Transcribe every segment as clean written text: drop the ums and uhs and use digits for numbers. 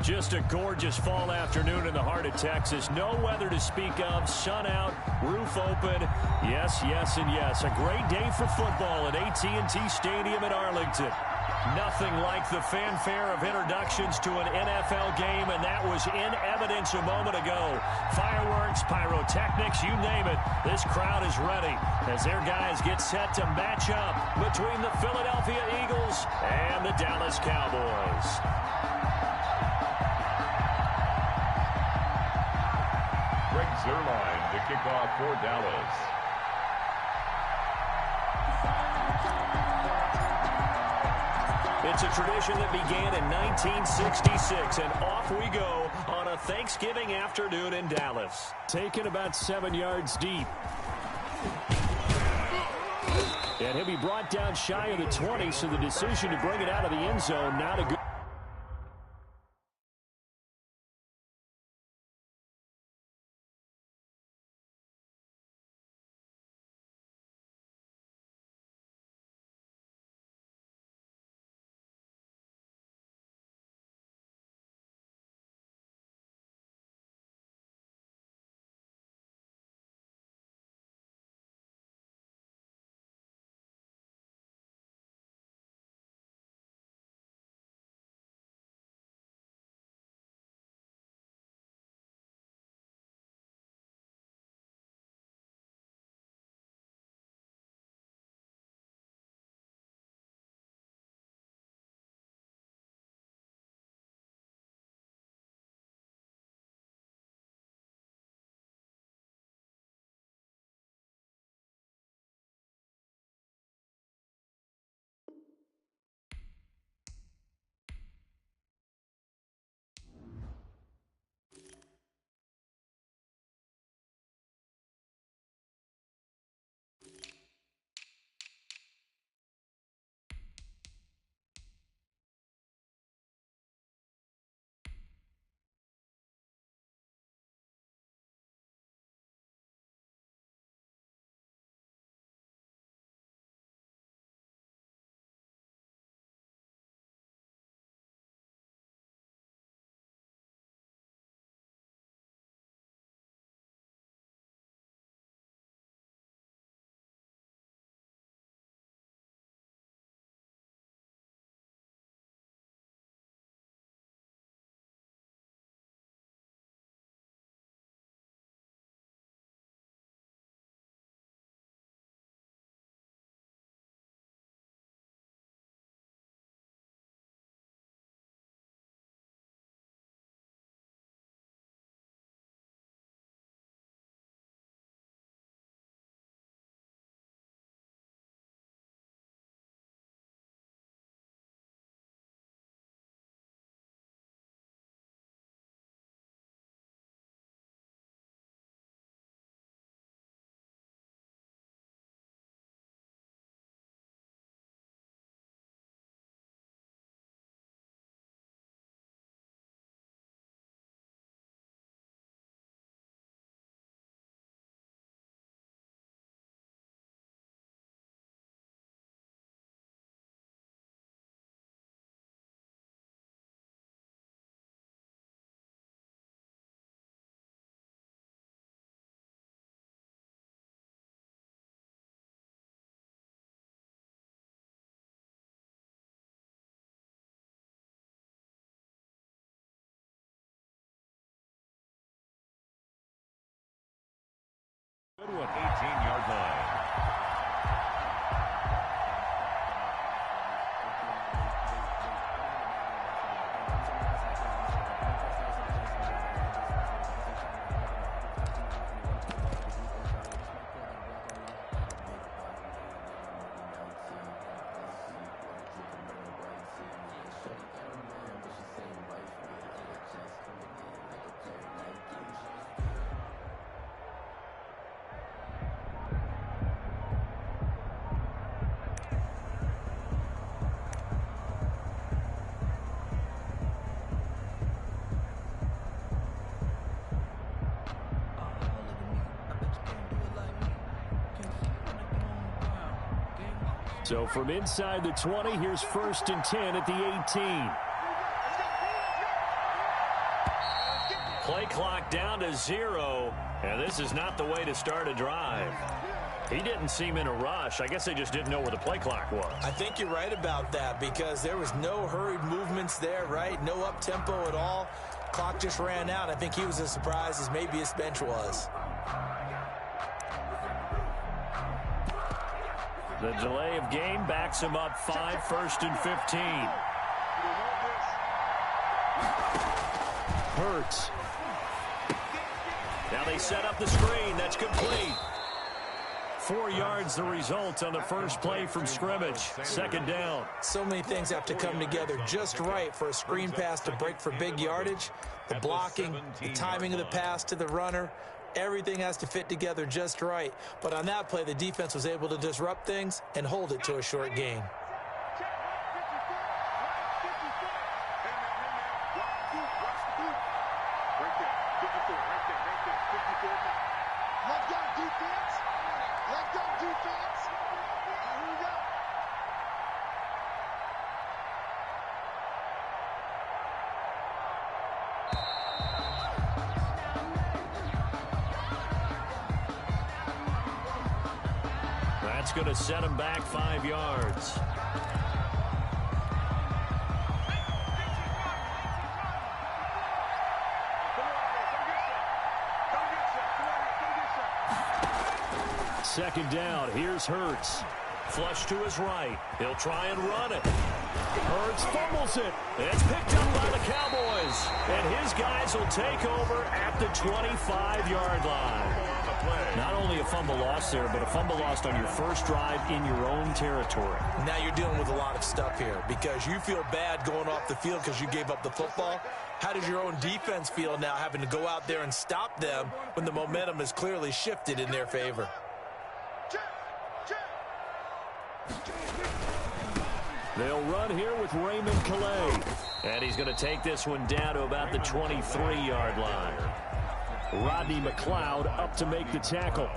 Just a gorgeous fall afternoon in the heart of Texas. No weather to speak of. Sun out, roof open. Yes, yes, and yes. A great day for football at AT&T Stadium in Arlington. Nothing like the fanfare of introductions to an NFL game, and that was in evidence a moment ago. Fireworks, pyrotechnics, you name it. This crowd is ready as their guys get set to match up between the Philadelphia Eagles and the Dallas Cowboys. Greg Zuerlein to kick off for Dallas. It's a tradition that began in 1966, and off we go on a Thanksgiving afternoon in Dallas. Taken about 7 yards deep. And he'll be brought down shy of the 20, so the decision to bring it out of the end zone, not a good. Good one, 18-yard line. So from inside the 20, here's 1st and 10 at the 18. clock down to 0, and this is not the way to start a drive. He didn't seem in a rush. I guess they just didn't know where the play clock was. I think you're right about that because there was no hurried movements there, right? No up-tempo at all. Clock just ran out. I think he was as surprised as maybe his bench was. The delay of game backs him up 5, 1st and 15. Hurts. Now they set up the screen. That's complete. 4 yards the result on the first play from scrimmage. 2nd down. So many things have to come together just right for a screen pass to break for big yardage. The blocking, the timing of the pass to the runner, everything has to fit together just right. But on that play, the defense was able to disrupt things and hold it to a short gain. That's going to set him back 5 yards. Second down. Here's Hurts. Flush to his right. He'll try and run it. Hurts fumbles it. It's picked up by the Cowboys. And his guys will take over at the 25-yard line. Not only a fumble loss there, but a fumble lost on your first drive in your own territory. Now you're dealing with a lot of stuff here because you feel bad going off the field because you gave up the football. How does your own defense feel now having to go out there and stop them when the momentum has clearly shifted in their favor? They'll run here with Raymond Calais. And he's going to take this one down to about the 23-yard line. Rodney McLeod up to make the tackle.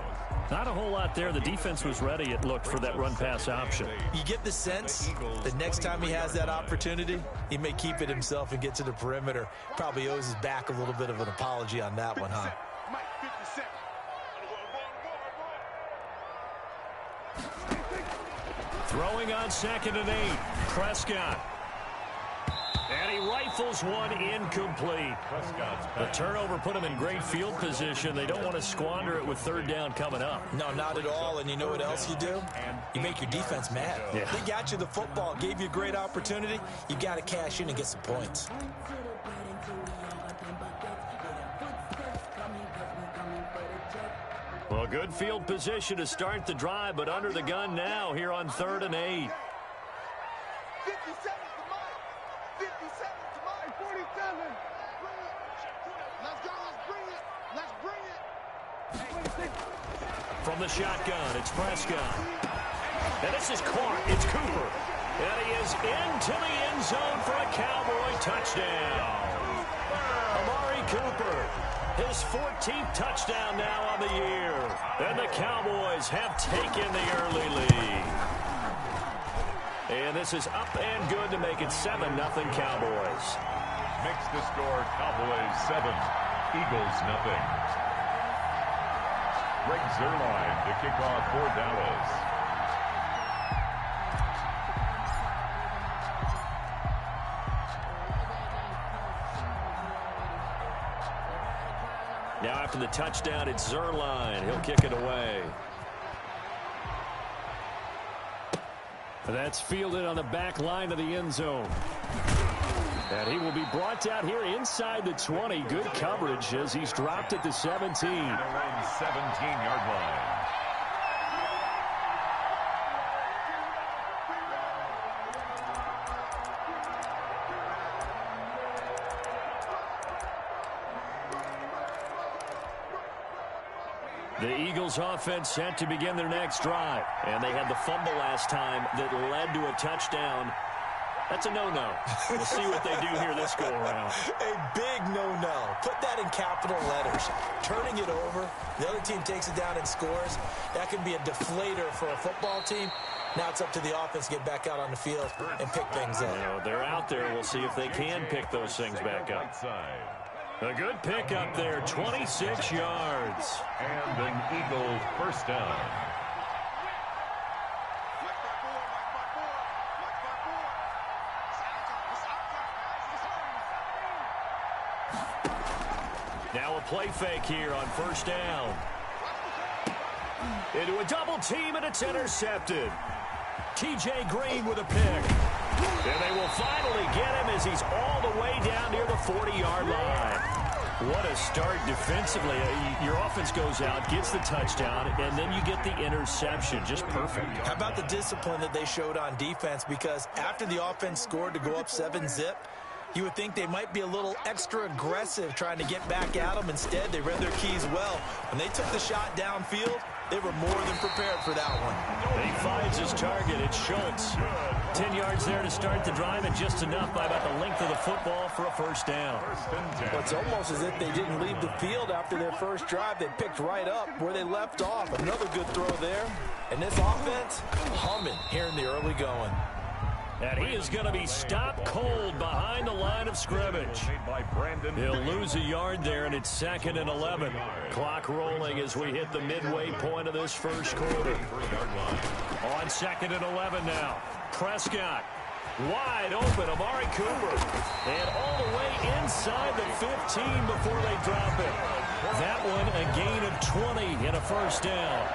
Not a whole lot there. The defense was ready, it looked, for that run-pass option. You get the sense that next time he has that opportunity, he may keep it himself and get to the perimeter. Probably owes his back a little bit of an apology on that one, huh? Throwing on 2nd and 8. Prescott. And he rifles one incomplete. The turnover put him in great field position. They don't want to squander it with 3rd down coming up. No, not at all. And you know what else you do? You make your defense mad. Yeah. They got you the football, gave you a great opportunity. You got to cash in and get some points. Well, good field position to start the drive, but under the gun now here on 3rd and 8. 57 to mine. 57 to mine. 47. Let's go. Let's bring it. From the shotgun, it's Prescott. And this is caught. It's Cooper. And he is into the end zone for a Cowboy touchdown. Amari Cooper, his 14th touchdown now on the year. And the Cowboys have taken the early lead. And this is up and good to make it 7-0 Cowboys. Makes the score Cowboys 7, Eagles 0. Greg Zuerlein to kick off for Dallas. Now after the touchdown, it's Zuerlein. He'll kick it away. That's fielded on the back line of the end zone. And he will be brought down here inside the 20. Good coverage as he's dropped at the 17. 17-yard line. The Eagles offense set to begin their next drive. And they had the fumble last time that led to a touchdown. That's a no-no. We'll see what they do here this go-around. A big no-no. Put that in capital letters. Turning it over, the other team takes it down and scores. That can be a deflator for a football team. Now it's up to the offense to get back out on the field and pick things up. You know, they're out there. We'll see if they can pick those things back up. A good pick up there, 26 yards. And an Eagle first down. Now a play fake here on first down. Into a double team, and it's intercepted. TJ Green with a pick. And they will finally get him as he's all the way down near the 40-yard line. What a start defensively. Your offense goes out, gets the touchdown, and then you get the interception. Just perfect. How about the discipline that they showed on defense? Because after the offense scored to go up 7-zip, you would think they might be a little extra aggressive trying to get back at them. Instead, they read their keys well. When they took the shot downfield, they were more than prepared for that one. He finds his target. It's Schultz. 10 yards there to start the drive, and just enough by about the length of the football for a first down. Well, it's almost as if they didn't leave the field after their first drive. They picked right up where they left off. Another good throw there. And this offense, humming here in the early going. And he is going to be stopped cold behind the line of scrimmage. He'll lose a yard there, and it's 2nd and 11. Clock rolling as we hit the midway point of this first quarter. On 2nd and 11 now. Prescott wide open. Amari Cooper. And all the way inside the 15 before they drop it. That one a gain of 20 and a first down.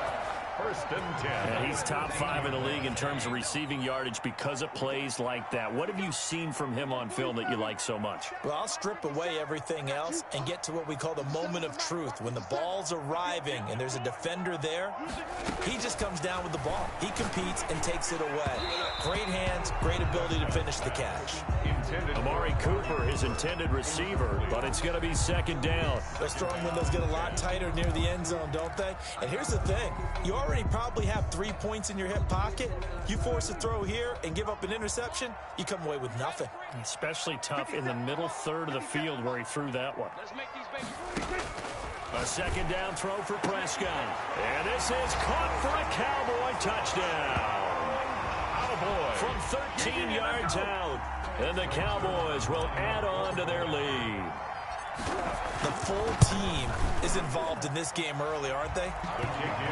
First and 10. And he's top 5 in the league in terms of receiving yardage because of plays like that. What have you seen from him on film that you like so much? Well, I'll strip away everything else and get to what we call the moment of truth. When the ball's arriving and there's a defender there, he just comes down with the ball. He competes and takes it away. Great hands, great ability to finish the catch. Amari Cooper, his intended receiver, but it's going to be 2nd down. Those throwing windows get a lot tighter near the end zone, don't they? And here's the thing. You already probably have 3 points in your hip pocket. You force a throw here and give up an interception, you come away with nothing. Especially tough in the middle third of the field where he threw that one. A 2nd down throw for Prescott. And this is caught for a Cowboy touchdown. From 13 yards out. And the Cowboys will add on to their lead. The full team is involved in this game early, aren't they?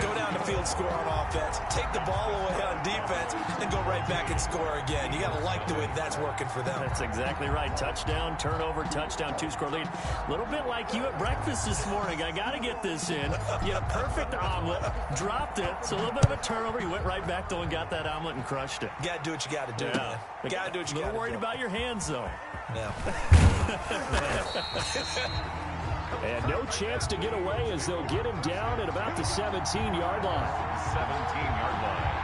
Go down the field, score on offense, take the ball away on defense, and go right back and score again. You got to like the way that's working for them. That's exactly right. Touchdown, turnover, touchdown, 2-score lead. A little bit like you at breakfast this morning. I got to get this in. You had a perfect omelet, dropped it. It's a little bit of a turnover. You went right back, though, and got that omelet and crushed it. You got to do what you got to do, man. You got to do what you got to do. A little worried about your hands, though. Yeah. And no chance to get away as they'll get him down at about the 17-yard line. 17-yard line.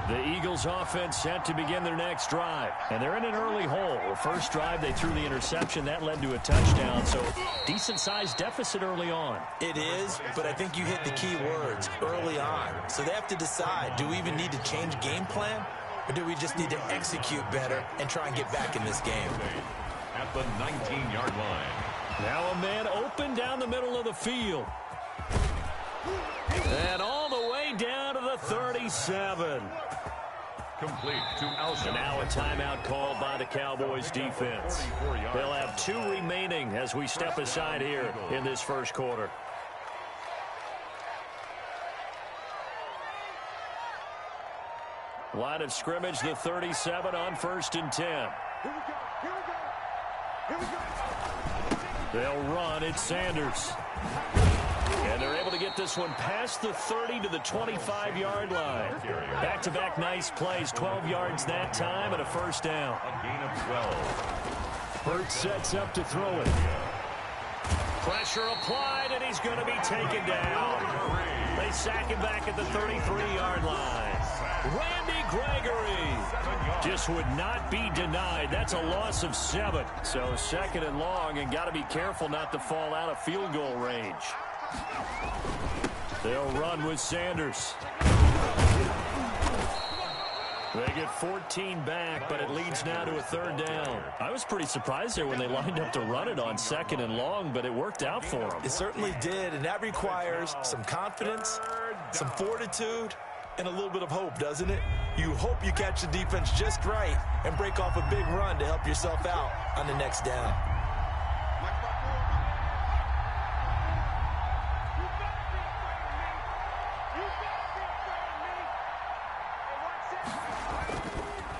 The Eagles offense set to begin their next drive. And they're in an early hole. The first drive, they threw the interception. That led to a touchdown. So decent-sized deficit early on. It is, but I think you hit the key words early on. So they have to decide, do we even need to change game plan? Or do we just need to execute better and try and get back in this game? At the 19-yard line. Now a man open down the middle of the field. And all the way down to the 37. Complete to Alshon. And now a timeout called by the Cowboys defense. They'll have 2 remaining as we step aside here in this first quarter. Line of scrimmage, the 37 on 1st and 10. Here we go. Here we go. Here we go. They'll run. It's Sanders. And they're able to get this one past the 30 to the 25-yard line. Back-to-back nice plays. 12 yards that time and a first down. A gain of 12. Hurts sets up to throw it. Pressure applied, and he's going to be taken down. They sack him back at the 33-yard line. Randy Gregory just would not be denied. That's a loss of 7. So 2nd and long, and got to be careful not to fall out of field goal range. They'll run with Sanders. They get 14 back, but it leads now to a 3rd down. I was pretty surprised there when they lined up to run it on 2nd and long, but it worked out for them. It certainly did, and that requires some confidence, some fortitude, and a little bit of hope, doesn't it? You hope you catch the defense just right and break off a big run to help yourself out on the next down.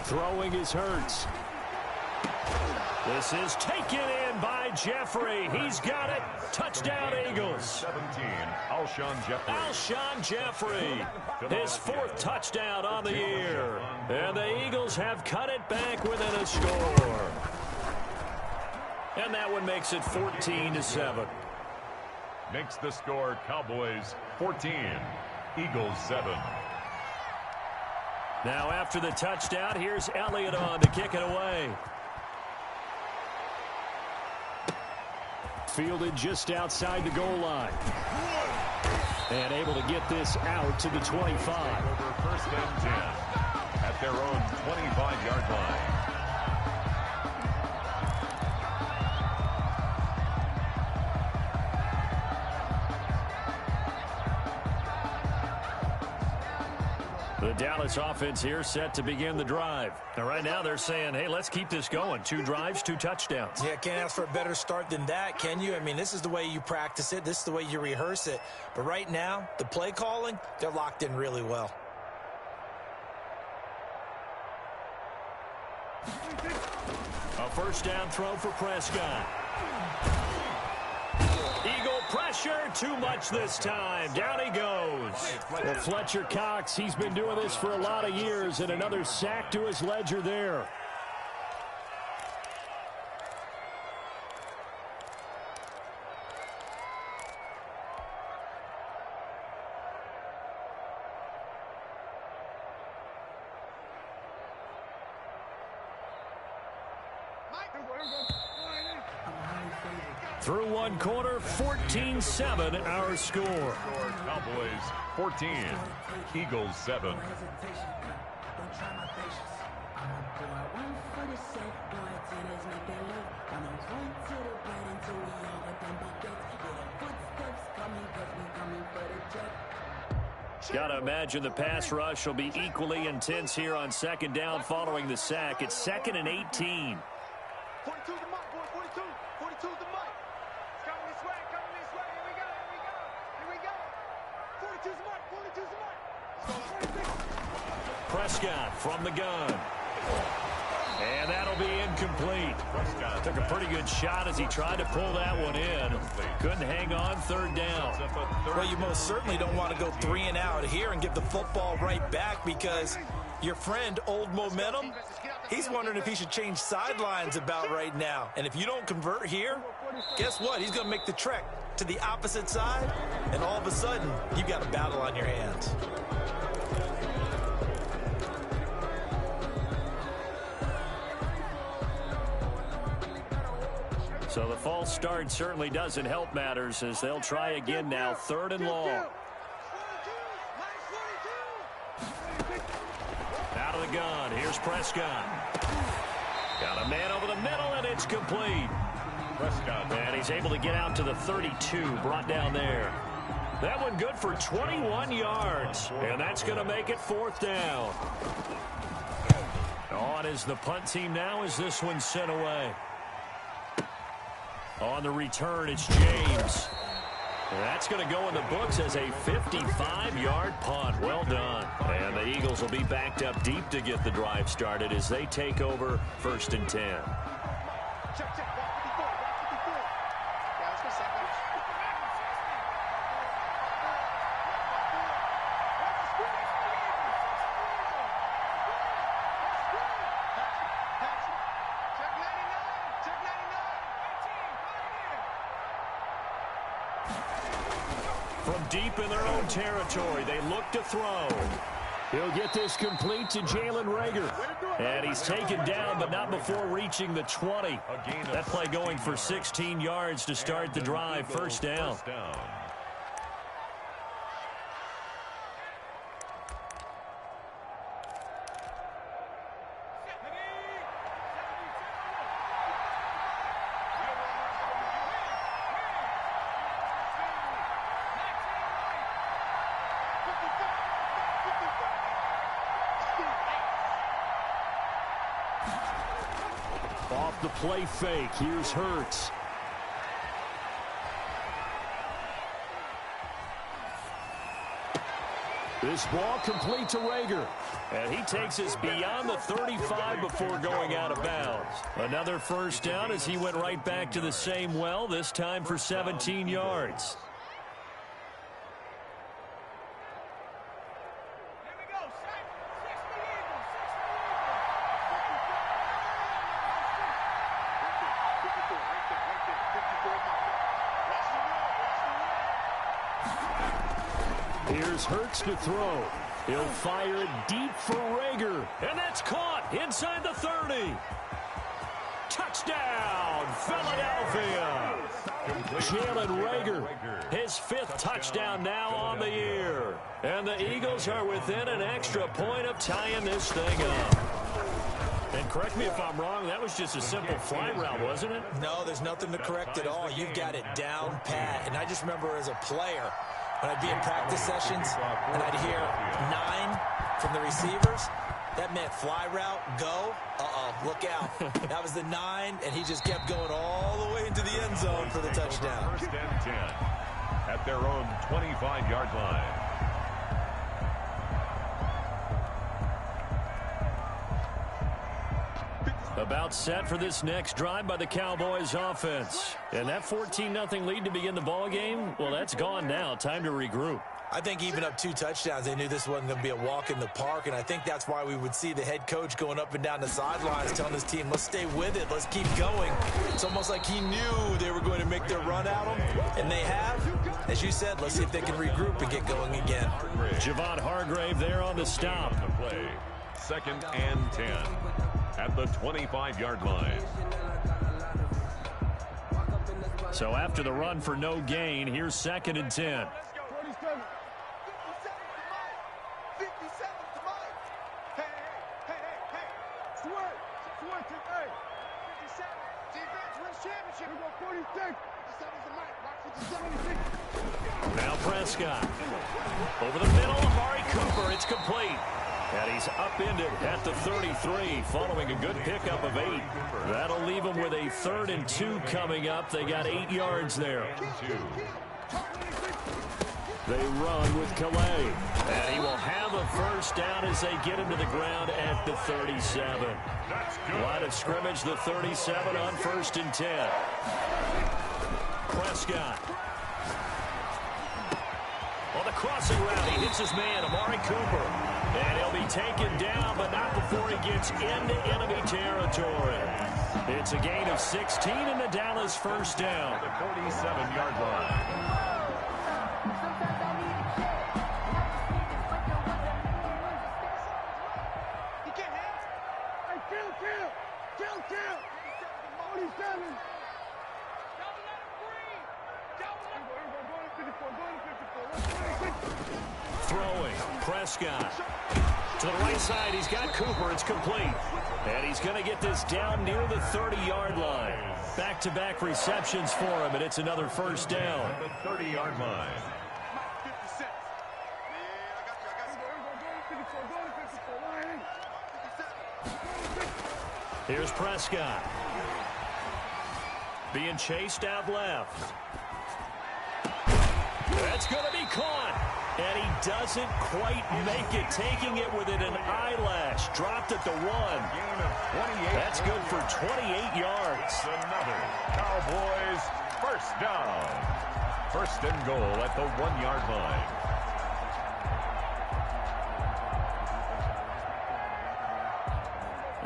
Throwing is Hurts. This is taken in by Jeffrey. He's got it. Touchdown, Eagles. 17, Alshon Jeffrey, his fourth touchdown on the year. And the Eagles have cut it back within a score. And that one makes it 14-7. Makes the score Cowboys 14, Eagles 7. Now after the touchdown, here's Elliott on to kick it away. Fielded just outside the goal line. And able to get this out to the 25. Over first and 10 at their own 25-yard line. The Dallas offense here set to begin the drive. Now, right now they're saying, hey, let's keep this going. 2 drives, 2 touchdowns. Yeah, can't ask for a better start than that, can you? I mean, this is the way you practice it. This is the way you rehearse it. But right now, the play calling, they're locked in really well. A first down throw for Prescott. Eagle pressure, too much this time. Down he goes. Well, Fletcher Cox, he's been doing this for a lot of years, and another sack to his ledger there. Through one quarter, 14-7 our score. Cowboys 14, Eagles 7. Gotta imagine the pass rush will be equally intense here on second down following the sack. It's 2nd and 18. 42's the mark, boy. 42. 42's the mark. It's coming this way, coming this way. Here we go, here we go. Here we go. 42's the mark, 42's the mark. Let's go, 46. Prescott from the gun. And that'll be incomplete. Prescott took a pretty good shot as he tried to pull that one in. Couldn't hang on, third down. Well, you most certainly don't want to go 3 and out here and give the football right back, because your friend, Old Momentum, he's wondering if he should change sidelines about right now. And if you don't convert here, guess what? He's going to make the trek to the opposite side, and all of a sudden, you've got a battle on your hands. So the false start certainly doesn't help matters, as they'll try again now, 3rd and long. Out of the gun, here's Prescott. Got a man over the middle, and it's complete. Prescott. And he's able to get out to the 32, brought down there. That one good for 21 yards, and that's going to make it 4th down. On is the punt team now as this one's sent away. On the return, it's James. That's going to go in the books as a 55-yard punt. Well done. And the Eagles will be backed up deep to get the drive started as they take over 1st and 10. Check, check. 54. 54. Yeah, let's go second. Check 99. Check 99. From deep in their own territory, they look to throw. He'll get this complete to Jalen Reagor. And he's taken down, but not before reaching the 20. That play going for 16 yards to start the drive. First down. Off the play fake, here's Hurts. This ball complete to Rager. And he takes us beyond the 35 before going out of bounds. Another first down as he went right back to the same well, this time for 17 yards. Here's Hurts to throw. He'll fire it deep for Rager. And that's caught inside the 30. Touchdown, Philadelphia. Jalen Rager, his 5th touchdown now on the year. And the Eagles are within an extra point of tying this thing up. And correct me if I'm wrong, that was just a simple fly route, wasn't it? No, there's nothing to correct at all. You've got it down pat. And I just remember as a player, when I'd be in practice sessions and I'd hear 9 from the receivers, that meant fly route, go, look out. That was the 9, and he just kept going all the way into the end zone for the touchdown. First and 10 at their own 25-yard line. About set for this next drive by the Cowboys offense. And that 14-0 lead to begin the ball game, well, that's gone now. Time to regroup. I think even up 2 touchdowns, they knew this wasn't going to be a walk in the park, and I think that's why we would see the head coach going up and down the sidelines telling his team, let's stay with it, let's keep going. It's almost like he knew they were going to make their run at him, and they have. As you said, let's see if they can regroup and get going again. Javon Hargrave there on the stop. Play. 2nd and 10 at the 25-yard line. So after the run for no gain, here's 2nd and 10. Now Prescott. Over the middle, Amari Cooper. It's complete. And he's upended at the 33 following a good pickup of 8. That'll leave him with a 3rd and 2 coming up. They got 8 yards there. They run with Calais. And he will have a first down as they get him to the ground at the 37. Line of scrimmage, the 37 on 1st and 10. Prescott. On the crossing route, he hits his man, Amari Cooper. And he'll be taken down, but not before he gets into enemy territory. It's a gain of 16 and the Dallas first down. The 47-yard line. Throwing, Prescott. To the right side, he's got Cooper. It's complete. And he's going to get this down near the 30-yard line. Back-to-back receptions for him, and it's another first down. The 30-yard line. Here's Prescott. Being chased out left. That's going to be caught. And he doesn't quite make it, taking it within an eyelash. Dropped at the 1. That's good for 28 yards. Another Cowboys first down. 1st and goal at the 1-yard line.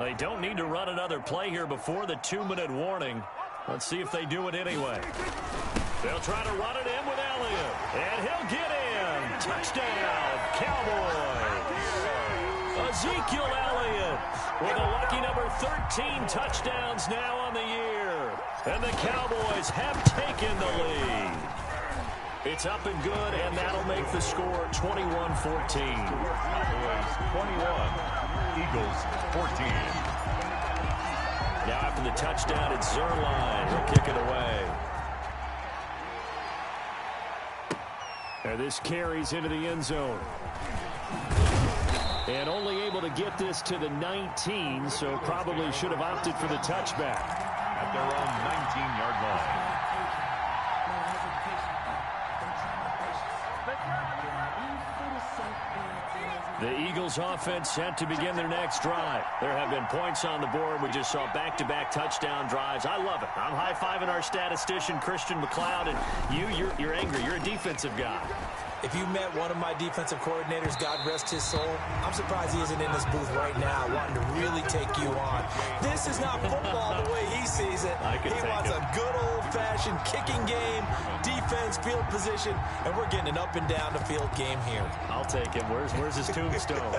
They don't need to run another play here before the 2-minute warning. Let's see if they do it anyway. They'll try to run it in with Elliott. And he'll get in. Touchdown, Cowboys. Ezekiel Elliott with a lucky number 13 touchdowns now on the year. And the Cowboys have taken the lead. It's up and good, and that'll make the score 21-14. Cowboys 21, Eagles 14. Now after the touchdown, it's Zerline. He'll kick it away. And this carries into the end zone. And only able to get this to the 19, so probably should have opted for the touchback. At their own 19-yard line. The Eagles offense set to begin their next drive. There have been points on the board. We just saw back-to-back touchdown drives. I love it. I'm high-fiving our statistician, Christian McLeod, and you're angry. You're a defensive guy. If you met one of my defensive coordinators, God rest his soul, I'm surprised he isn't in this booth right now wanting to really take you on. This is not football the way he sees it. He wants a good old-fashioned kicking game, defense, field position, and we're getting an up-and-down-the-field game here. I'll take him. Where's his tombstone?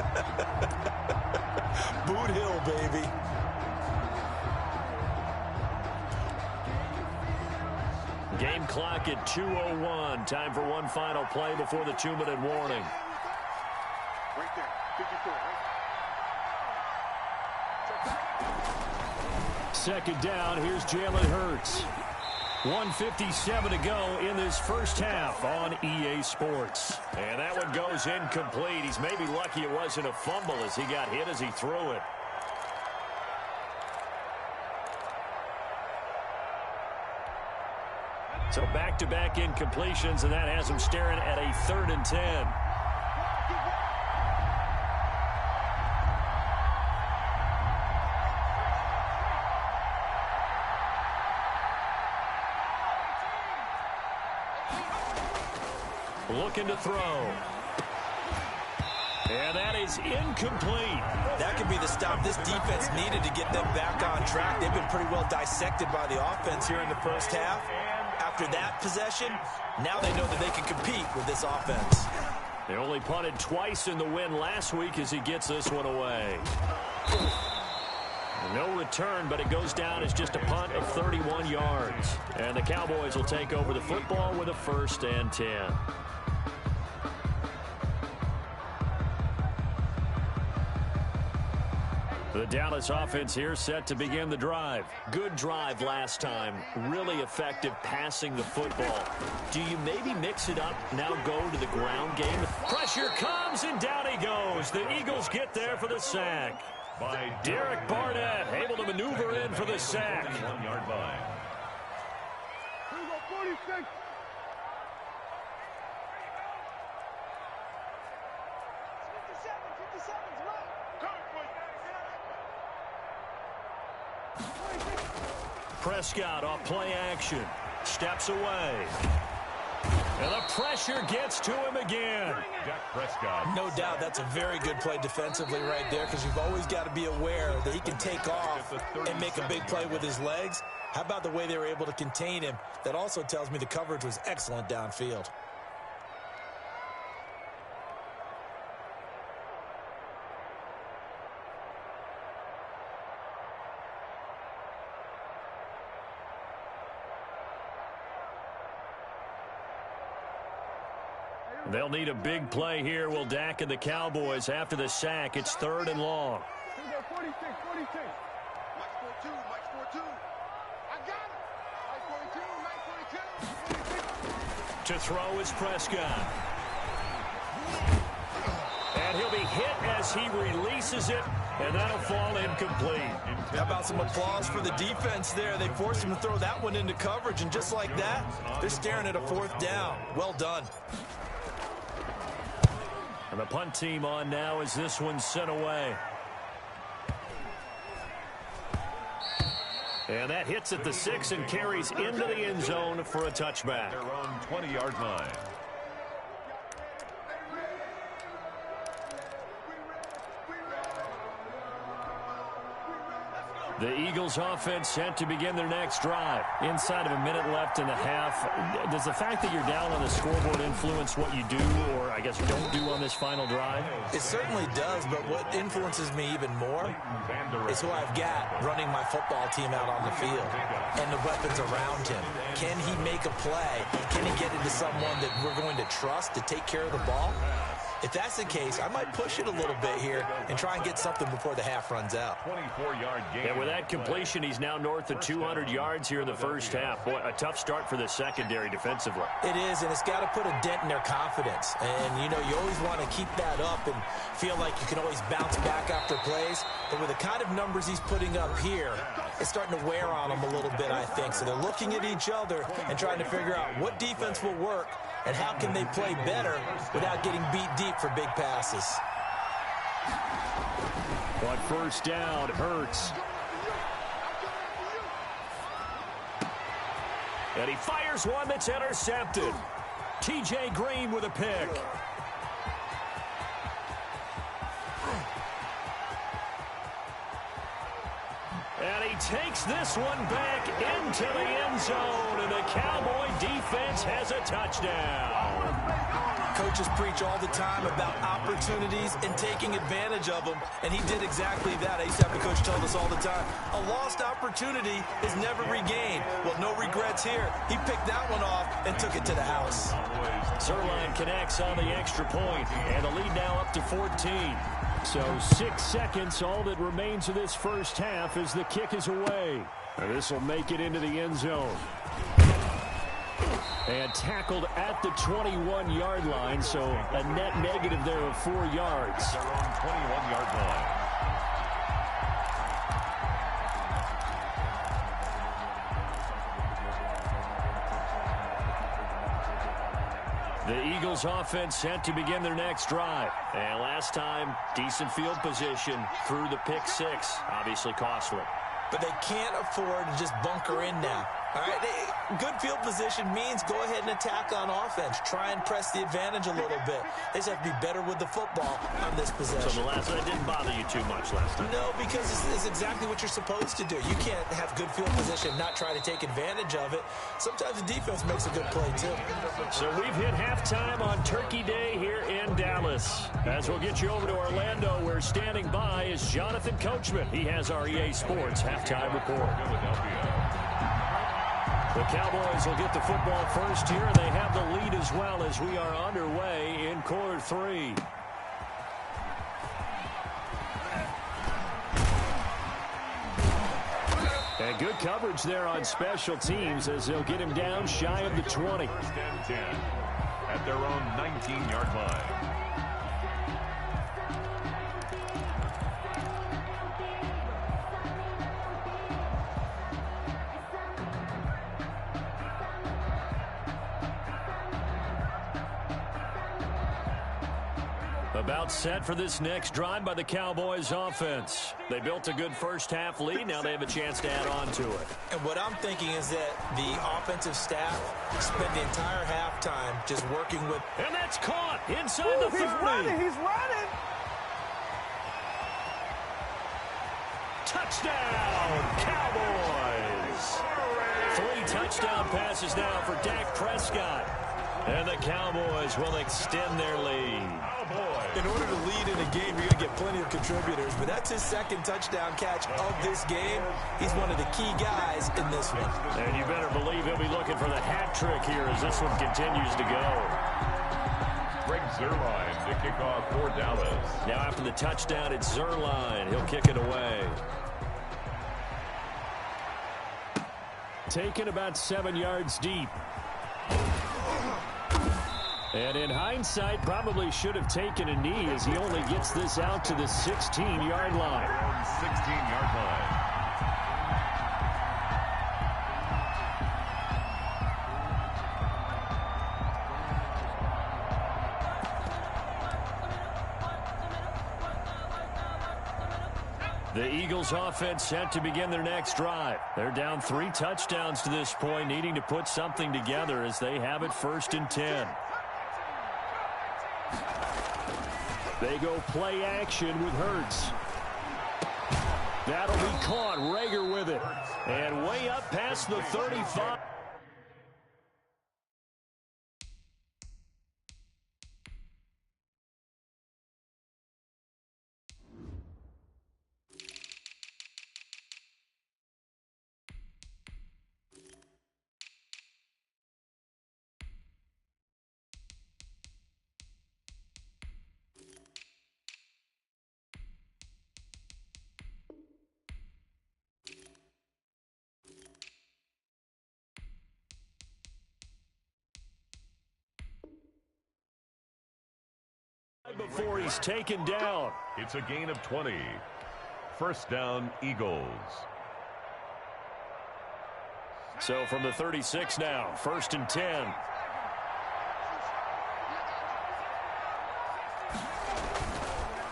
Boot Hill, baby. Game clock at 2:01. Time for one final play before the 2-minute warning. Right there. 54, right? Second down. Here's Jalen Hurts. 1:57 to go in this first half on EA Sports. And that one goes incomplete. He's maybe lucky it wasn't a fumble as he got hit as he threw it. So back-to-back incompletions, and that has him staring at a 3rd and 10. Looking to throw. And that is incomplete. That could be the stop this defense needed to get them back on track. They've been pretty well dissected by the offense here in the first half. After that possession, now they know that they can compete with this offense. They only punted twice in the win last week as he gets this one away. No return, but it goes down as just a punt of 31 yards. And the Cowboys will take over the football with a 1st and 10. The Dallas offense here set to begin the drive. Good drive last time. Really effective passing the football. Do you maybe mix it up, now go to the ground game? Pressure comes, and down he goes. The Eagles get there for the sack. By Derek Barnett able to maneuver in for the sack. 1-yard line. Here we go, 46. Prescott off play action. Steps away. And the pressure gets to him again. Dak Prescott. No doubt that's a very good play defensively right there, because you've always got to be aware that he can take off and make a big play with his legs. How about the way they were able to contain him? That also tells me the coverage was excellent downfield. They'll need a big play here, will Dak and the Cowboys. After the sack, it's 3rd and long. Here we go, 46, 46. Mike 42, Mike 42. I got it. Mike 42, Mike 42. To throw is Prescott. And he'll be hit as he releases it, and that'll fall incomplete. How about some applause for the defense there? They forced him to throw that one into coverage, and just like that, they're staring at a 4th down. Well done. And the punt team on now as this one's sent away. And that hits at the 6 and carries into the end zone for a touchback. Their own 20-yard line. The Eagles offense set to begin their next drive. Inside of a minute left in the half. Does the fact that you're down on the scoreboard influence what you do, or I guess don't do on this final drive? It certainly does, but what influences me even more is who I've got running my football team out on the field and the weapons around him. Can he make a play? Can he get into someone that we're going to trust to take care of the ball? If that's the case, I might push it a little bit here and try and get something before the half runs out. 24-yard gain. And with that completion, he's now north of 200 yards here in the first half. Boy, a tough start for the secondary defensively. It is, and it's got to put a dent in their confidence. And, you know, you always want to keep that up and feel like you can always bounce back after plays. But with the kind of numbers he's putting up here, it's starting to wear on them a little bit, I think. So they're looking at each other and trying to figure out what defense will work and how can they play better without getting beat deep for big passes. On first down, Hurts. And he fires one that's intercepted. T.J. Green with a pick. And he takes this one back into the end zone, and the Cowboy defense has a touchdown. Coaches preach all the time about opportunities and taking advantage of them, and he did exactly that. I used to have the coach tell us all the time, a lost opportunity is never regained. Well, no regrets here. He picked that one off and took it to the house. Zerline connects on the extra point, and the lead now up to 14. So 6 seconds, all that remains of this first half as the kick is away. And this will make it into the end zone. And tackled at the 21-yard line, so a net negative there of 4 yards. Their own 21-yard line. The Eagles offense set to begin their next drive. And last time, decent field position through the pick six. Obviously costly. But they can't afford to just bunker in now. All right, good field position means go ahead and attack on offense. Try and press the advantage a little bit. They just have to be better with the football on this possession. So that didn't bother you too much last time? No, because this is exactly what you're supposed to do. You can't have good field position, not try to take advantage of it. Sometimes the defense makes a good play, too. So we've hit halftime on Turkey Day here in Dallas. As we'll get you over to Orlando, where standing by is Jonathan Coachman. He has our EA Sports halftime report. The Cowboys will get the football first here. They have the lead as well as we are underway in quarter 3. And good coverage there on special teams as they'll get him down shy of the 20. First and 10 at their own 19-yard line. About set for this next drive by the Cowboys offense. They built a good first half lead. Now they have a chance to add on to it. And what I'm thinking is that the offensive staff spent the entire halftime just working with. And that's caught inside the 30. He's running. Touchdown, Cowboys. 3 touchdown passes now for Dak Prescott. And the Cowboys will extend their lead. In order to lead in a game, you're going to get plenty of contributors, but that's his second touchdown catch of this game. He's one of the key guys in this one. And you better believe he'll be looking for the hat trick here as this one continues to go. Greg Zerline to kick off for Dallas. Now after the touchdown, it's Zerline. He'll kick it away. Taken about 7 yards deep. And in hindsight, probably should have taken a knee as he only gets this out to the 16-yard line. 16-yard line. The Eagles offense set to begin their next drive. They're down 3 touchdowns to this point, needing to put something together as they have it first and 10. They go play action with Hurts. That'll be caught. Rager with it. And way up past the 35. before he's taken down. It's a gain of 20. First down, Eagles. So from the 36 now, 1st and 10.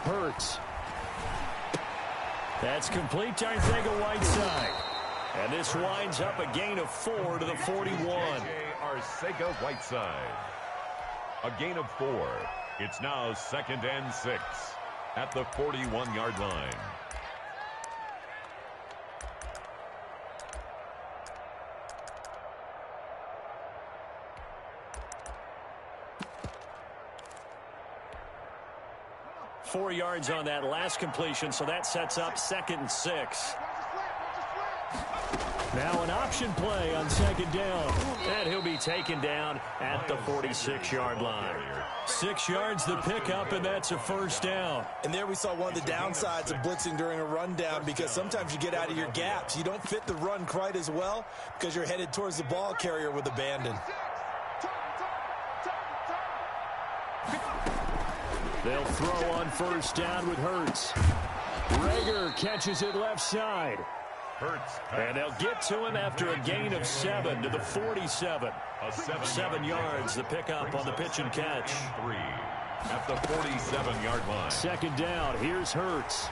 Hurts. That's complete to Arcega-Whiteside. And this winds up a gain of 4 to the 41. Arcega-Whiteside. A gain of 4. It's now 2nd and 6 at the 41-yard line. Four yards on that last completion, so that sets up 2nd and 6. Now an option play on 2nd down, and he'll be taken down at the 46-yard line. 6 yards the pickup, and that's a 1st down. And there we saw one of the downsides of blitzing during a rundown, because sometimes you get out of your gaps. You don't fit the run quite as well because you're headed towards the ball carrier with abandon. They'll throw on 1st down with Hurts. Rager catches it left side. Hurts. And they'll get to him after a gain of 7 to the 47. 7 yards, the pickup on the pitch and catch. 3 at the 47-yard line. 2nd down, here's Hurts.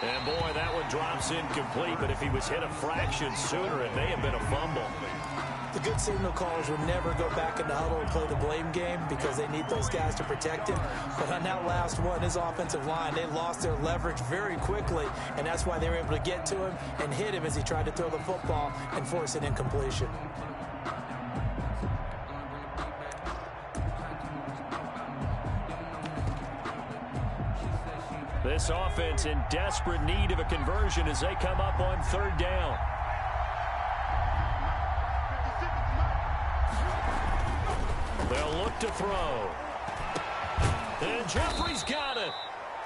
And boy, that one drops incomplete, but if he was hit a fraction sooner, it may have been a fumble. The good signal callers will never go back in the huddle and play the blame game because they need those guys to protect him. But on that last one, his offensive line, they lost their leverage very quickly, and that's why they were able to get to him and hit him as he tried to throw the football and force an incompletion. This offense in desperate need of a conversion as they come up on 3rd down. They'll look to throw. And Jeffrey's got it.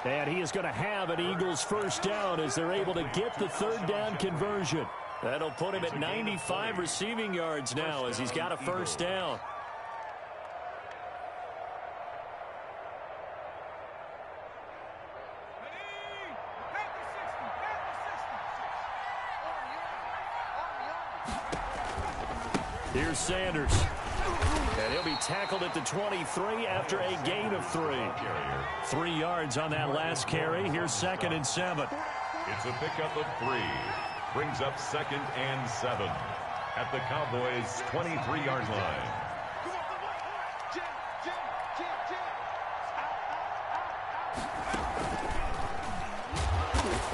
And he is going to have an Eagles 1st down as they're able to get the 3rd down conversion. That'll put him at 95 receiving yards now as he's got a 1st down. Here's Sanders. And he'll be tackled at the 23 after a gain of 3. 3 yards on that last carry. Here's 2nd and 7. It's a pickup of 3. Brings up 2nd and 7 at the Cowboys' 23-yard line.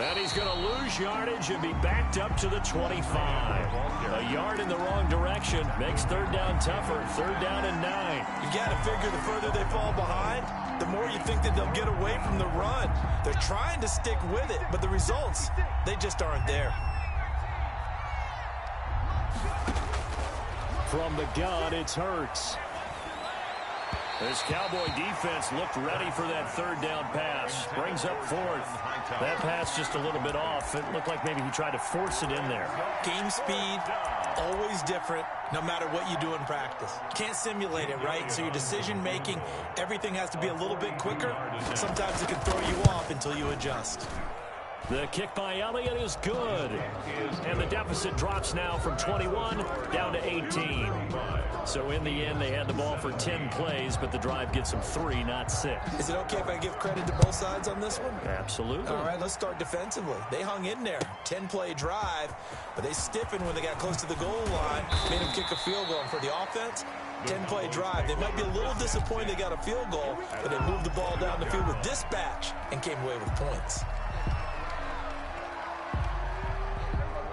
And he's going to lose yardage and be backed up to the 25. A yard in the wrong direction makes 3rd down tougher. 3rd down and 9. You got to figure the further they fall behind, the more you think that they'll get away from the run. They're trying to stick with it, but the results, they just aren't there. From the gun, it's Hurts. This Cowboy defense looked ready for that 3rd down pass. Brings up 4th. That pass just a little bit off. It looked like maybe he tried to force it in there. Game speed, always different, no matter what you do in practice. Can't simulate it, right? So your decision-making, everything has to be a little bit quicker. Sometimes it can throw you off until you adjust. The kick by Elliott is good. And the deficit drops now from 21 down to 18. So in the end, they had the ball for 10 plays, but the drive gets them 3, not 6. Is it okay if I give credit to both sides on this one? Absolutely. All right, let's start defensively. They hung in there. 10-play drive, but they stiffened when they got close to the goal line, made them kick a field goal. And for the offense, 10-play drive. They might be a little disappointed they got a field goal, but they moved the ball down the field with dispatch and came away with points.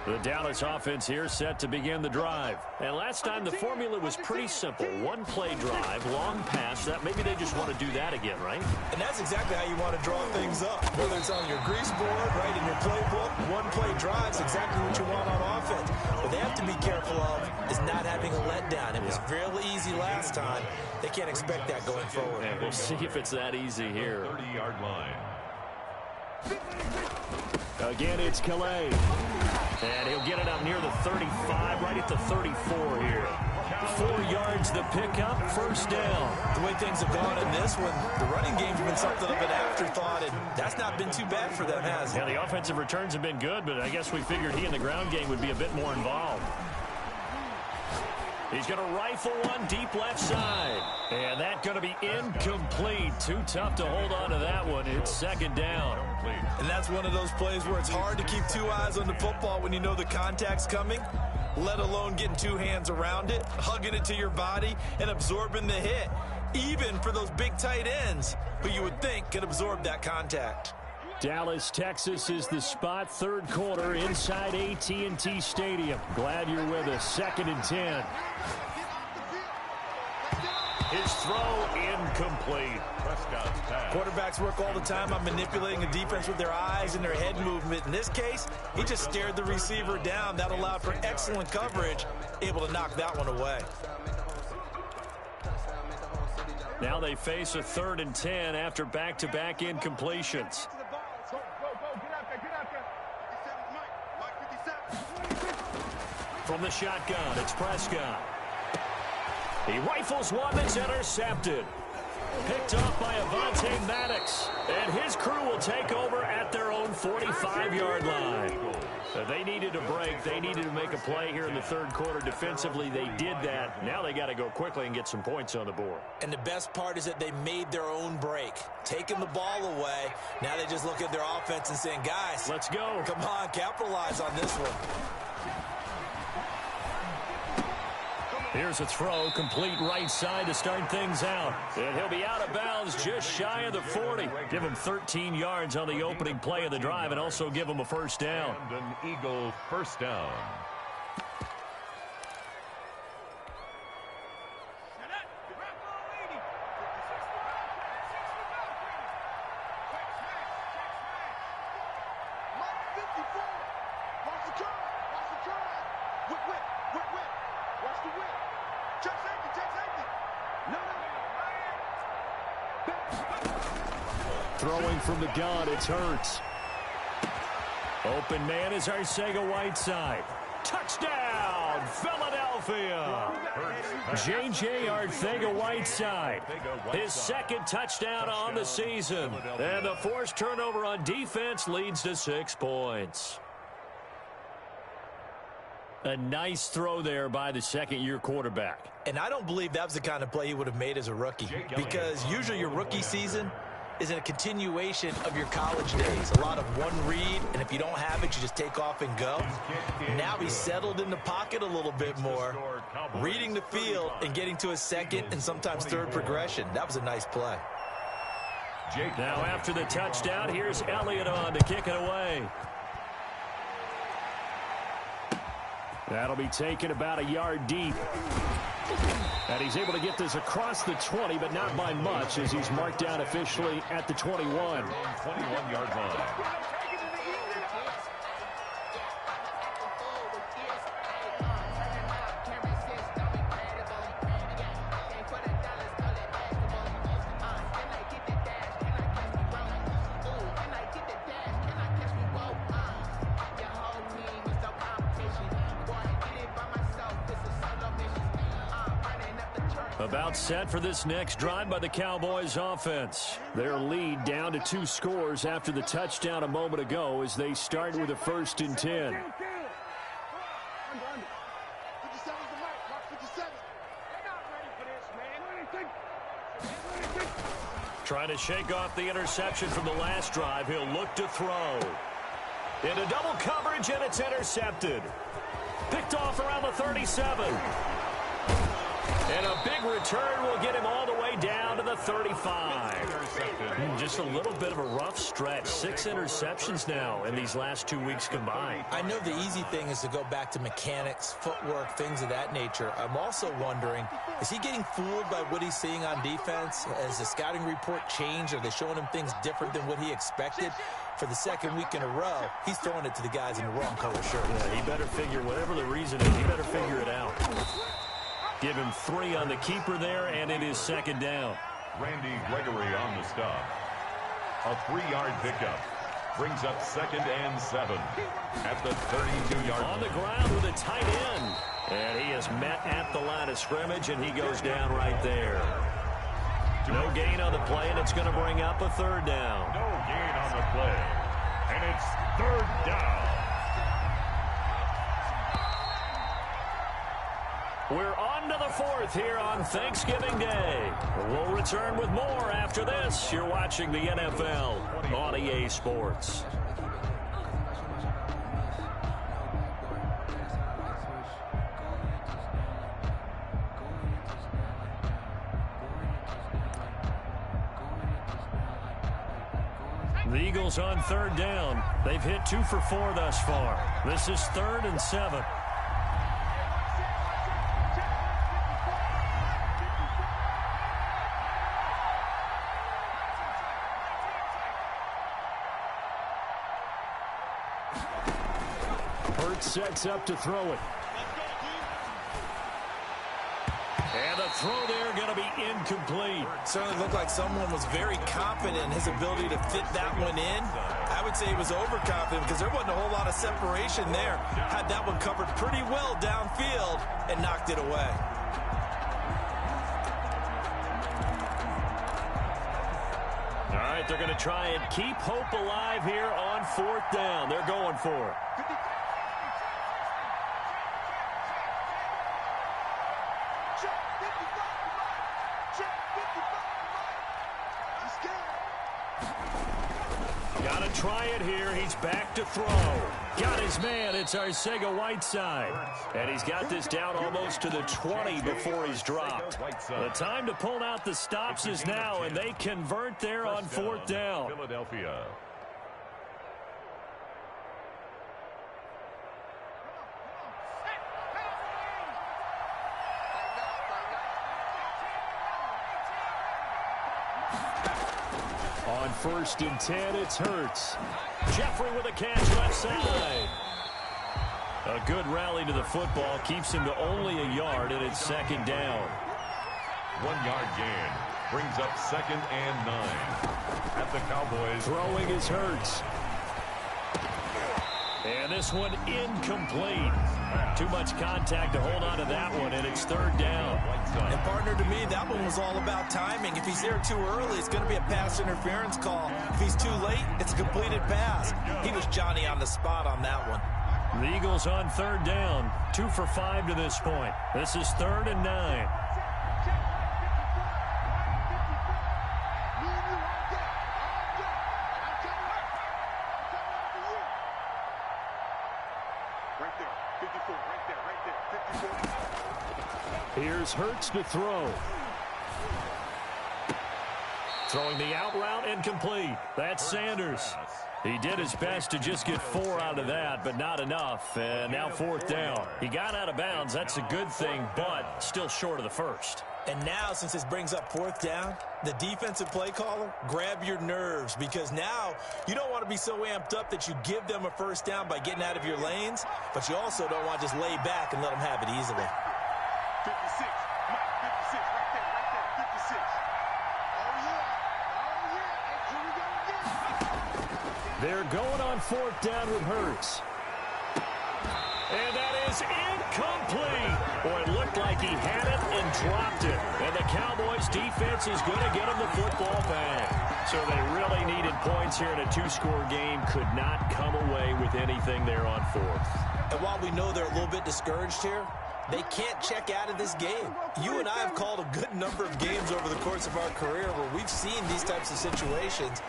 The Dallas offense here set to begin the drive. And last time the formula was pretty simple. 1-play drive, long pass. That maybe they just want to do that again, right? And that's exactly how you want to draw things up. Whether it's on your grease board, right, in your playbook, 1-play drive's exactly what you want on offense. What they have to be careful of is not having a letdown. It was fairly easy last time. They can't expect that going forward. And we'll see if it's that easy here. 30-yard line. Again, it's Calais. And he'll get it up near the 35, right at the 34 here. 4 yards the pickup, first down. The way things have gone in this one, the running game's been something of an afterthought, and that's not been too bad for them, has it? Yeah, the offensive returns have been good, but I guess we figured he in the ground game would be a bit more involved. He's going to rifle one deep left side. And that's going to be incomplete. Too tough to hold on to that one. It's second down. And that's one of those plays where it's hard to keep 2 eyes on the football when you know the contact's coming, let alone getting 2 hands around it, hugging it to your body, and absorbing the hit, even for those big tight ends who you would think can absorb that contact. Dallas, Texas is the spot, third quarter inside AT&T Stadium. Glad you're with us. 2nd and 10. His throw incomplete. Quarterbacks work all the time on manipulating a defense with their eyes and their head movement. In this case, he just stared the receiver down. That allowed for excellent coverage, able to knock that one away. Now they face a 3rd and 10 after back-to-back incompletions. From the shotgun, it's Prescott. He rifles one that's intercepted. Picked off by Avonte Maddox. And his crew will take over at their own 45-yard line. They needed a break. They needed to make a play here in the third quarter. Defensively, they did that. Now they got to go quickly and get some points on the board. And the best part is that they made their own break. Taking the ball away. Now they just look at their offense and saying, guys, let's go. Come on, capitalize on this one. Here's a throw, complete right side to start things out. And he'll be out of bounds just shy of the 40. Give him 13 yards on the opening play of the drive and also give him a first down. And an Eagle first down. Throwing from the gun, it's Hurts. Open man is Arcega-Whiteside. Touchdown, Philadelphia. J.J. Arcega-Whiteside. His 2nd touchdown on the season. And the forced turnover on defense leads to 6 points. A nice throw there by the second-year quarterback. And I don't believe that was the kind of play he would have made as a rookie, because usually your rookie season is in a continuation of your college days. A lot of one read, and if you don't have it, you just take off and go. Now he's settled in the pocket a little bit more, reading the field and getting to his 2nd and sometimes 3rd progression. That was a nice play. Now after the touchdown, here's Elliott on to kick it away. That'll be taken about a yard deep. And he's able to get this across the 20, but not by much, as he's marked down officially at the 21. 21-yard line. About set for this next drive by the Cowboys offense. Their lead down to 2 scores after the touchdown a moment ago as they start with a 1st and 10. Trying to shake off the interception from the last drive. He'll look to throw. Into double coverage, and it's intercepted. Picked off around the 37. And a big return will get him all the way down to the 35. Just a little bit of a rough stretch. 6 interceptions now in these last 2 weeks combined. I know the easy thing is to go back to mechanics, footwork, things of that nature. I'm also wondering, is he getting fooled by what he's seeing on defense? Has the scouting report changed? Are they showing him things different than what he expected? For the 2nd week in a row, he's throwing it to the guys in the wrong color shirt. Yeah, he better figure, whatever the reason is, he better figure it out. Give him 3 on the keeper there, and it is 2nd down. Randy Gregory on the stop. A 3-yard pickup. Brings up 2nd and 7 at the 32-yard line. On the ground with a tight end. And he is met at the line of scrimmage, and he goes down right there. No gain on the play, and it's going to bring up a 3rd down. No gain on the play, and it's 3rd down. We're on to the 4th here on Thanksgiving Day. We'll return with more after this. You're watching the NFL on EA Sports. The Eagles on 3rd down. They've hit 2 for 4 thus far. This is 3rd and 7. Hurts sets up to throw it. And the throw there going to be incomplete. Certainly looked like someone was very confident in his ability to fit that one in. I would say he was overconfident because there wasn't a whole lot of separation there. Had that one covered pretty well downfield and knocked it away. All right, they're going to try and keep hope alive here on 4th down. They're going for it. Got to try it here. He's back to throw. Got his man. It's Arcega-Whiteside. And he's got this down almost to the 20 before he's dropped. The time to pull out the stops is now, and they convert there on 4th down. Philadelphia. On 1st and 10, it's Hurts. Jeffrey with a catch left side. A good rally to the football keeps him to only a yard, and it's 2nd down. 1-yard gain brings up 2nd and 9 at the Cowboys. Throwing is Hurts. And this one incomplete. Too much contact to hold on to that one, and it's 3rd down. And partner, to me, that one was all about timing. If he's there too early, it's going to be a pass interference call. If he's too late, it's a completed pass. He was Johnny on the spot on that one. The Eagles on 3rd down. 2 for 5 to this point. This is 3rd and 9. Here's Hurts to throw. Throwing the out route incomplete. That's Sanders. He did his best to just get 4 out of that, but not enough. And now 4th down. He got out of bounds. That's a good thing, but still short of the first. And now, since this brings up 4th down, the defensive play caller, grab your nerves, because now you don't want to be so amped up that you give them a 1st down by getting out of your lanes, but you also don't want to just lay back and let them have it easily. 56, Mike, 56, right there, 56. Oh, yeah, and here we go again. They're going on 4th down with Hurts. And that is incomplete. Boy, it looked like he had it and dropped it. And the Cowboys defense is going to get him the football back. So they really needed points here in a 2-score game. Could not come away with anything there on 4th. And while we know they're a little bit discouraged here, they can't check out of this game. You and I have called a good number of games over the course of our career where we've seen these types of situations.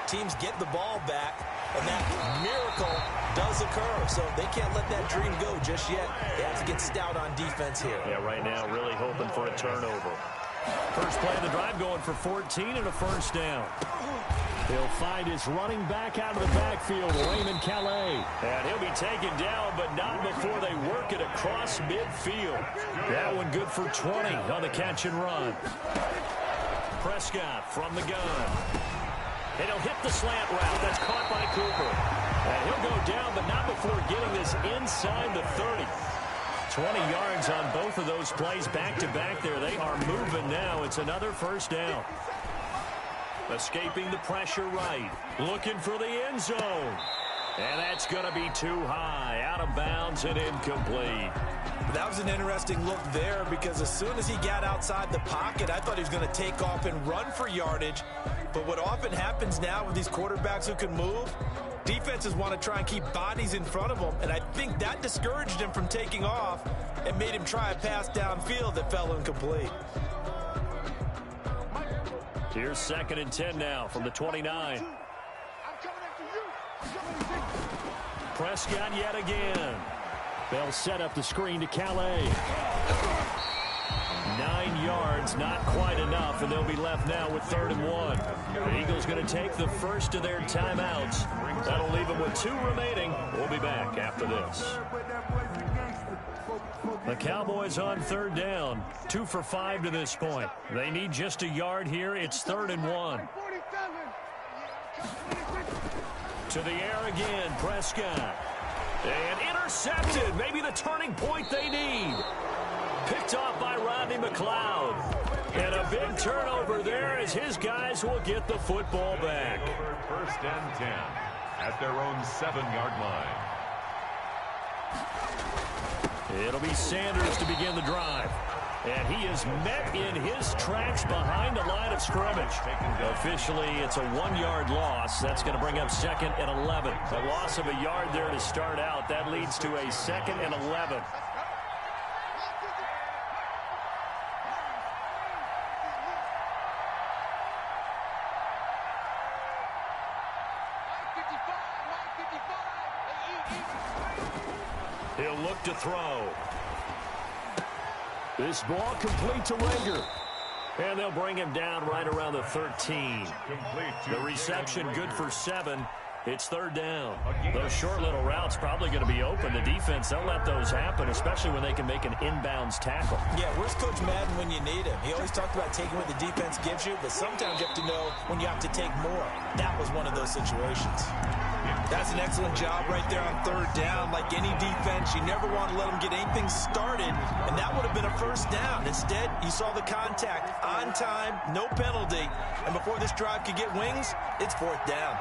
Teams get the ball back, and that miracle does occur. So they can't let that dream go just yet. They have to get stout on defense here. Yeah, right now really hoping for a turnover. First play of the drive going for 14 and a 1st down. He'll find his running back out of the backfield, Raymond Calais. And he'll be taken down, but not before they work it across midfield. That one good for 20 on the catch and run. Prescott from the gun. And he'll hit the slant route. That's caught by Cooper. And he'll go down, but not before getting this inside the 30. 20 yards on both of those plays back-to-back there. They are moving now. It's another 1st down. Escaping the pressure right. Looking for the end zone. And that's going to be too high. Out of bounds and incomplete. That was an interesting look there because as soon as he got outside the pocket, I thought he was going to take off and run for yardage. But what often happens now with these quarterbacks who can move, defenses want to try and keep bodies in front of them. And I think that discouraged him from taking off and made him try a pass downfield that fell incomplete. Here's 2nd and 10 now from the 29. Prescott yet again. They'll set up the screen to Calais. 9 yards, not quite enough, and they'll be left now with 3rd and 1. The Eagles going to take the first of their timeouts. That'll leave them with 2 remaining. We'll be back after this. The Cowboys on 3rd down. 2 for 5 to this point. They need just a yard here. It's 3rd and 1. To the air again, Prescott. And intercepted. Maybe the turning point they need. Picked off by Rodney McLeod. And a big turnover there as his guys will get the football back. 1st and 10 at their own 7-yard line. It'll be Sanders to begin the drive. And he is met in his tracks behind the line of scrimmage. Officially, it's a 1-yard loss. That's going to bring up 2nd and 11. A loss of a yard there to start out. That leads to a 2nd and 11. He'll look to throw. This ball complete to Rager. And they'll bring him down right around the 13. The reception good for 7. It's 3rd down. Those short little routes probably going to be open. The defense, they'll let those happen, especially when they can make an inbounds tackle. Yeah, where's Coach Madden when you need him? He always talked about taking what the defense gives you, but sometimes you have to know when you have to take more. That was one of those situations. That's an excellent job right there on 3rd down. Like any defense, you never want to let them get anything started, and that would have been a 1st down. Instead, you saw the contact on time, no penalty, and before this drive could get wings, it's 4th down.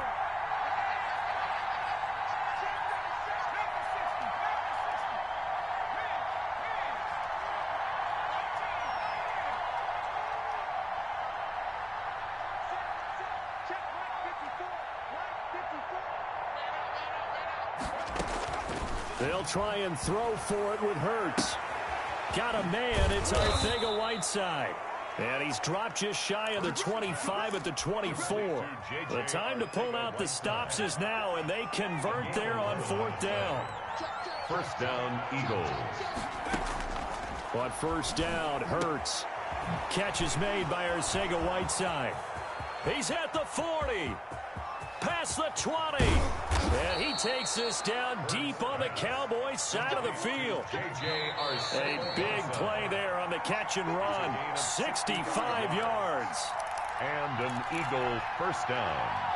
They'll try and throw for it with Hurts. Got a man. It's Arcega-Whiteside. And he's dropped just shy of the 25 at the 24. The time to pull out the stops is now, and they convert there on 4th down. 1st down, Eagles. On 1st down, Hurts. Catch is made by Arcega-Whiteside. He's at the 40. Past the 20. And he takes this down deep on the Cowboys side of the field. A big play there on the catch and run. 65 yards. And an Eagle 1st down.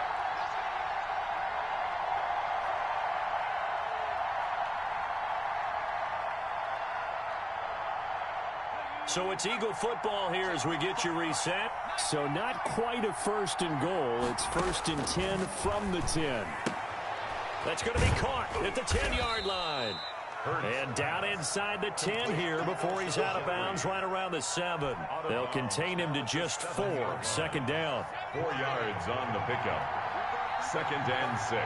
So it's Eagle football here as we get you reset. So not quite a 1st and goal. It's 1st and 10 from the 10. That's going to be caught at the 10-yard line. And down inside the 10 here before he's out of bounds right around the 7. They'll contain him to just 4. 2nd down. 4 yards on the pickup. 2nd and 6.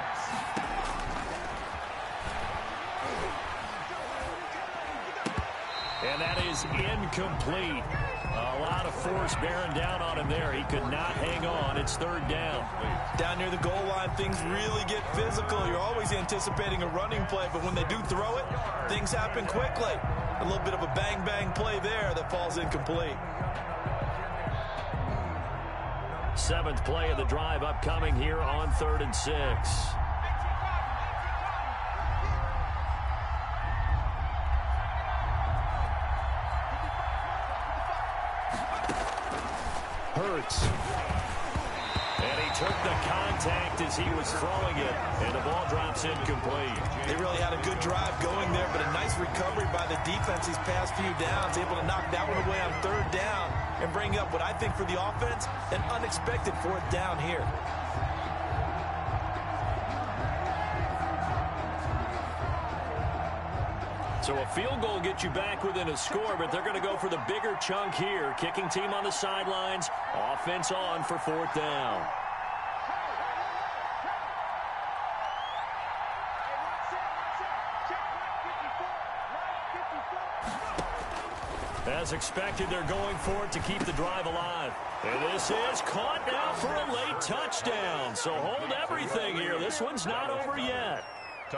And that is incomplete. A lot of force bearing down on him there. He could not hang on. It's 3rd down. Down near the goal line, things really get physical. You're always anticipating a running play, but when they do throw it, things happen quickly. A little bit of a bang-bang play there that falls incomplete. 7th play of the drive upcoming here on 3rd and 6. Hurts. And he took the contact as he was throwing it, and the ball drops incomplete. They really had a good drive going there, but a nice recovery by the defense these past few downs, able to knock that one away on third down and bring up what I think for the offense, an unexpected fourth down here. So a field goal gets you back within a score, but they're going to go for the bigger chunk here. Kicking team on the sidelines, offense on for fourth down. As expected, they're going for it to keep the drive alive. And this is caught now for a late touchdown. So hold everything here. This one's not over yet.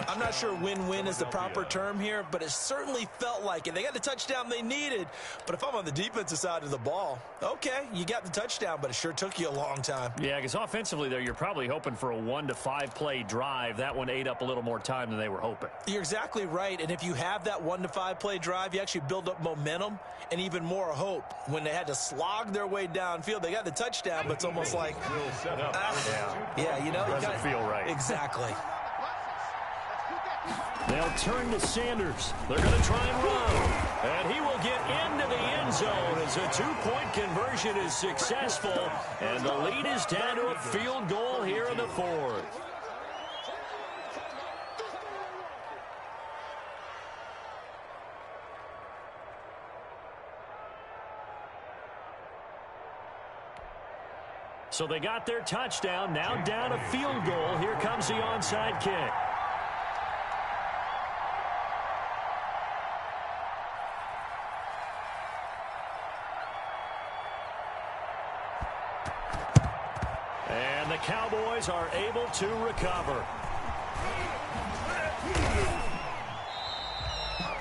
I'm not sure win-win is the proper term here, but it certainly felt like it. They got the touchdown they needed, but if I'm on the defensive side of the ball, okay, you got the touchdown, but it sure took you a long time. Yeah, because offensively there, you're probably hoping for a 1 to 5 play drive. That one ate up a little more time than they were hoping. You're exactly right, and if you have that 1 to 5 play drive, you actually build up momentum and even more hope. When they had to slog their way downfield, they got the touchdown, but it's almost like, yeah, you know, doesn't feel right. Exactly. They'll turn to Sanders. They're going to try and run. And he will get into the end zone as a 2-point conversion is successful. And the lead is down to a field goal here in the fourth. So they got their touchdown. Now down a field goal. Here comes the onside kick. And the Cowboys are able to recover.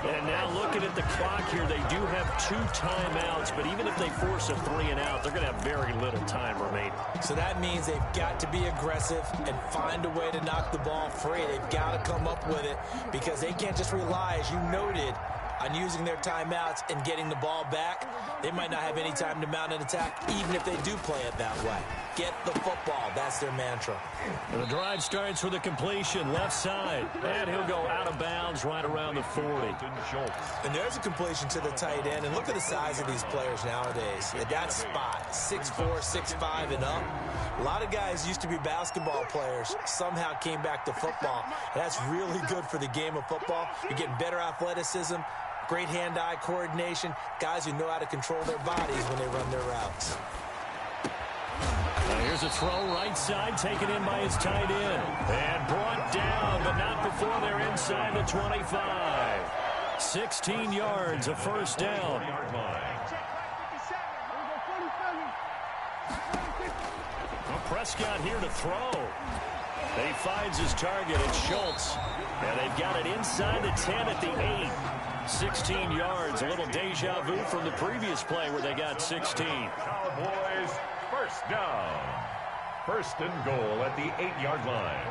And now looking at the clock here, they do have 2 timeouts, but even if they force a 3-and-out, they're going to have very little time remaining. So that means they've got to be aggressive and find a way to knock the ball free. They've got to come up with it because they can't just rely, as you noted, on using their timeouts and getting the ball back. They might not have any time to mount an attack, even if they do play it that way. Get the football. That's their mantra. And the drive starts with a completion left side. And he'll go out of bounds right around the 40. And there's a completion to the tight end. And look at the size of these players nowadays. At that spot, 6'4", 6'5", and up. A lot of guys used to be basketball players, somehow came back to football. And that's really good for the game of football. You're getting better athleticism, great hand-eye coordination, guys who know how to control their bodies when they run their routes. Now here's a throw right side, taken in by his tight end. And brought down, but not before they're inside the 25. 16 yards, a first down. Well, Prescott here to throw. He finds his target, it's Schultz. And they've got it inside the 10 at the 8. 16 yards, a little deja vu from the previous play where they got 16. Cowboys, first down. First and goal at the 8-yard line.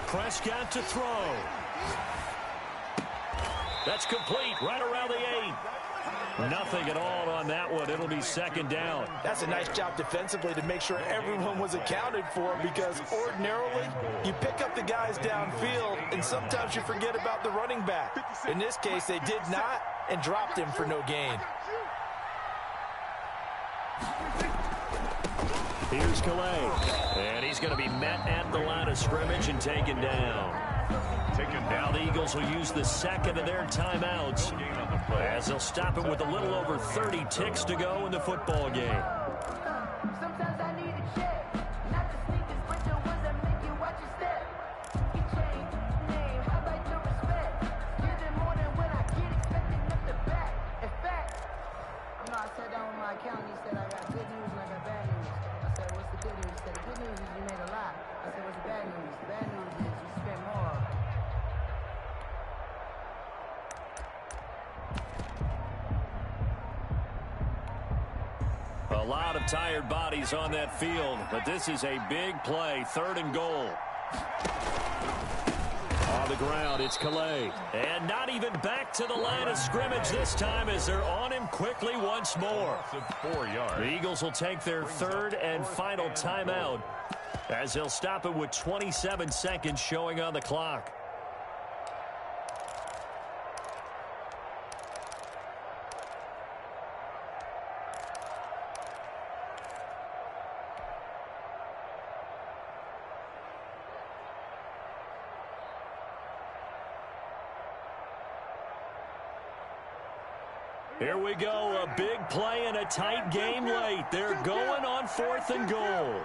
Prescott to throw. That's complete right around the 8. Nothing at all on that one. It'll be second down. That's a nice job defensively to make sure everyone was accounted for, because ordinarily you pick up the guys downfield and sometimes you forget about the running back. In this case, they did not and dropped him for no gain. Here's Calais. And he's going to be met at the line of scrimmage and taken down. Now the Eagles will use the second of their timeouts as they'll stop it with a little over 30 ticks to go in the football game. Sometimes I need a check, not the sneakers, but the ones that make you watch your step. You change name, how about your respect? Get it more than when I get expecting up the back. In fact, you know, I sat down with my accountant, he said I got good news and I got bad news. I said, what's the good news? He said, the good news is you made a lot. I said, what's the bad news? The bad news is you spent more. A lot of tired bodies on that field, but this is a big play, 3rd and goal. On the ground, it's Calais. And not even back to the line of scrimmage this time as they're on him quickly once more. 4 yards. The Eagles will take their third and final timeout as they'll stop it with 27 seconds showing on the clock. Here we go, a big play and a tight game late. They're going on 4th and goal.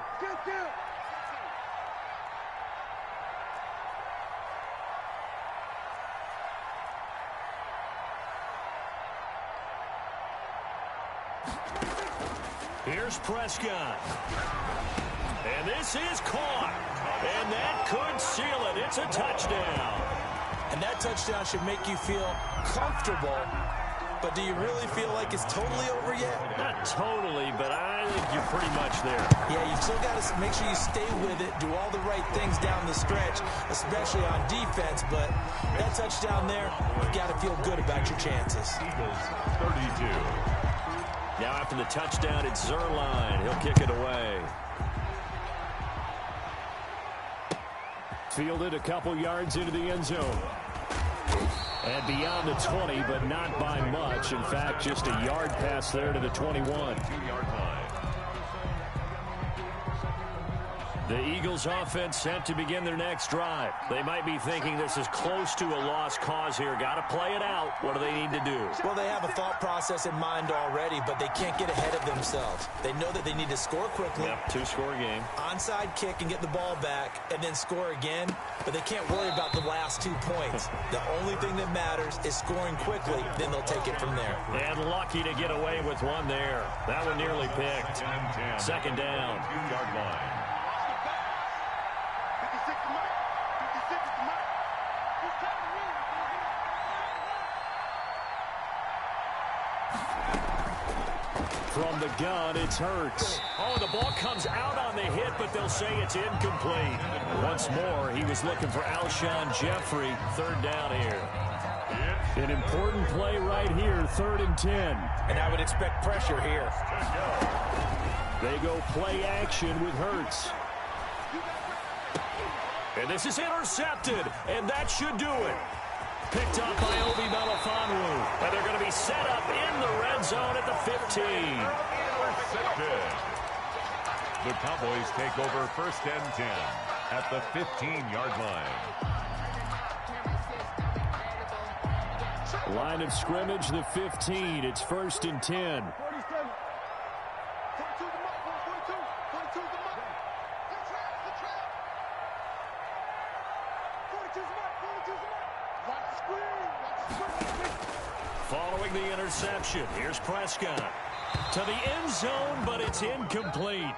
Here's Prescott. And this is caught. And that could seal it. It's a touchdown. And that touchdown should make you feel comfortable. But do you really feel like it's totally over yet? Not totally, but I think you're pretty much there. Yeah, you've still got to make sure you stay with it, do all the right things down the stretch, especially on defense. But that touchdown there, you've got to feel good about your chances. Eagles 32. Now after the touchdown, it's Zerline. He'll kick it away. Fielded a couple yards into the end zone. And beyond the 20, but not by much. In fact, just a yard pass there to the 21. 2-yard line. The Eagles offense set to begin their next drive. They might be thinking this is close to a lost cause here. Got to play it out. What do they need to do? Well, they have a thought process in mind already, but they can't get ahead of themselves. They know that they need to score quickly. Yep, 2-score game. Onside kick and get the ball back and then score again, but they can't worry about the last 2 points. The only thing that matters is scoring quickly, then they'll take it from there. And lucky to get away with one there. That one nearly picked. 2nd down. 2-yard line. From the gun, it's Hurts. Oh, the ball comes out on the hit, but they'll say it's incomplete. Once more, he was looking for Alshon Jeffrey. 3rd down here. An important play right here, 3rd and 10. And I would expect pressure here. They go play action with Hurts. And this is intercepted, and that should do it. Picked up by Obi Melifonwu. And they're going to be set up in the red zone at the 15. The Cowboys take over 1st and 10 at the 15-yard line. Line of scrimmage, the 15. It's 1st and 10. Following the interception, here's Prescott. To the end zone, but it's incomplete.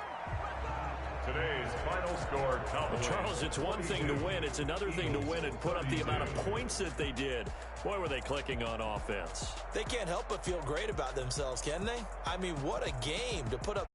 Today's final score, Cowboys. Charles, it's one thing to win. It's another thing to win and put up the amount of points that they did. Boy, were they clicking on offense. They can't help but feel great about themselves, can they? I mean, what a game to put up.